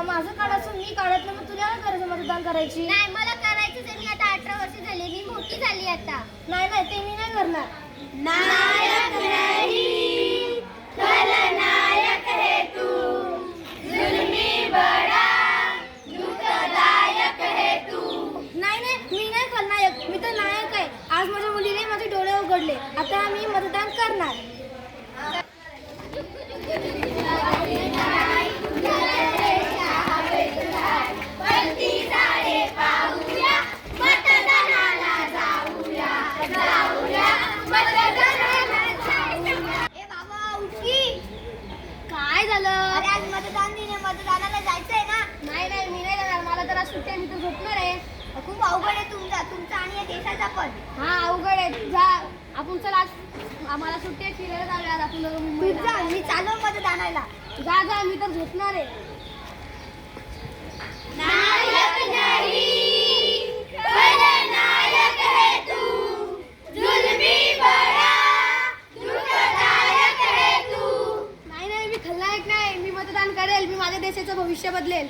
माझं कार्ड असून मी काढत नाही, मग तुला काय करायचं मतदान करायची? नाही मला करायचंच आहे. मी आता 18 वर्ष झाले, मी मोठी झाली आता. नाही नाही, ते मी नाही करणार. नायक नहीं खलनायक है तू, जुल्मी बड़ा दुखदायक है तू. नाही नाही, मी नाही खलनायक, मी तर नायक आहे. आज माझ्या मुलीने माझे डोळे उघडले, आता मी मतदान करणार. काय झालं? अरे आज मतदान दिन आहे, मतदानाला जायचंय ना. नाही नाही, मी नाही जाणार. मला तर आज सुट्टी आहे, मी तर झोपणार आहे. खूप अवघड आहे तुमचा आणि या देशाचा पण. हा अवघड आहे. जा आपण चला, आज आम्हाला सुट्टी आहे, फिरायला जाऊया आज आपण दोघं तू मुंबईला. जा, मी चालू मतदानाला. जा जा, मी तर झोपणार आहे. नायक नहीं खलनायक है तू, जुल्मी बड़ा दुखदायक है तू. नाही नाही, मी खलनायक नाही. मी मतदान करेल. मी माझ्या देशाचं भविष्य बदलेल.